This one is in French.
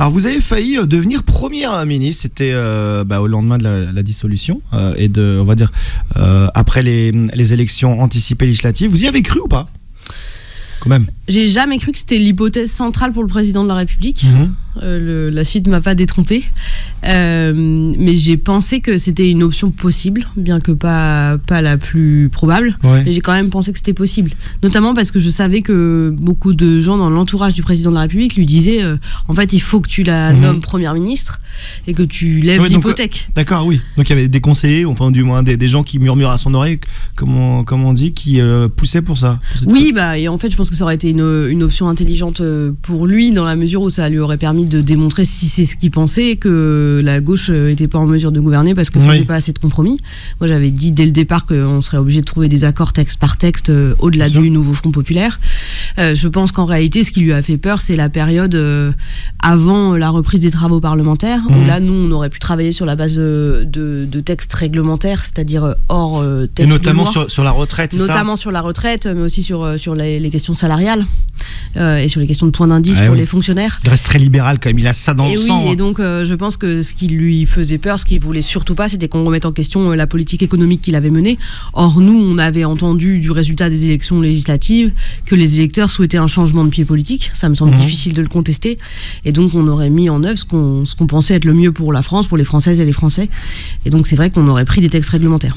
Alors vous avez failli devenir première ministre, c'était au lendemain de la dissolution et on va dire après les élections anticipées législatives. Vous y avez cru ou pas ? Quand même. J'ai jamais cru que c'était l'hypothèse centrale pour le président de la République. La suite m'a pas détrompée. Mais j'ai pensé que c'était une option possible, bien que pas la plus probable. Ouais. Mais j'ai quand même pensé que c'était possible. Notamment parce que je savais que beaucoup de gens dans l'entourage du président de la République lui disaient en fait, il faut que tu la nommes première ministre et que tu lèves l'hypothèque. D'accord, oui. Donc il y avait des conseillers, enfin du moins des gens qui murmurent à son oreille, comme on dit, qui poussaient pour ça. Oui, et en fait, je pense que ça aurait été une option intelligente pour lui, dans la mesure où ça lui aurait permis de démontrer, si c'est ce qu'il pensait, que la gauche n'était pas en mesure de gouverner parce que faisait pas assez de compromis. Moi, j'avais dit dès le départ qu'on serait obligé de trouver des accords texte par texte au-delà du nouveau Front populaire. Je pense qu'en réalité, ce qui lui a fait peur, c'est la période avant la reprise des travaux parlementaires, où là, nous, on aurait pu travailler sur la base de textes réglementaires, c'est-à-dire hors texte et notamment de loi. sur la retraite, notamment sur la retraite, mais aussi sur les questions salariales et sur les questions de points d'indice pour les fonctionnaires. Il reste très libéral quand même, il a ça dans le sang. Et donc je pense que ce qui lui faisait peur, ce qu'il voulait surtout pas, c'était qu'on remette en question la politique économique qu'il avait menée. Or nous, on avait entendu du résultat des élections législatives que les électeurs souhaitaient un changement de pied politique. Ça me semble difficile de le contester. Et donc on aurait mis en œuvre ce qu'on pensait être le mieux pour la France, pour les Françaises et les Français. Et donc c'est vrai qu'on aurait pris des textes réglementaires.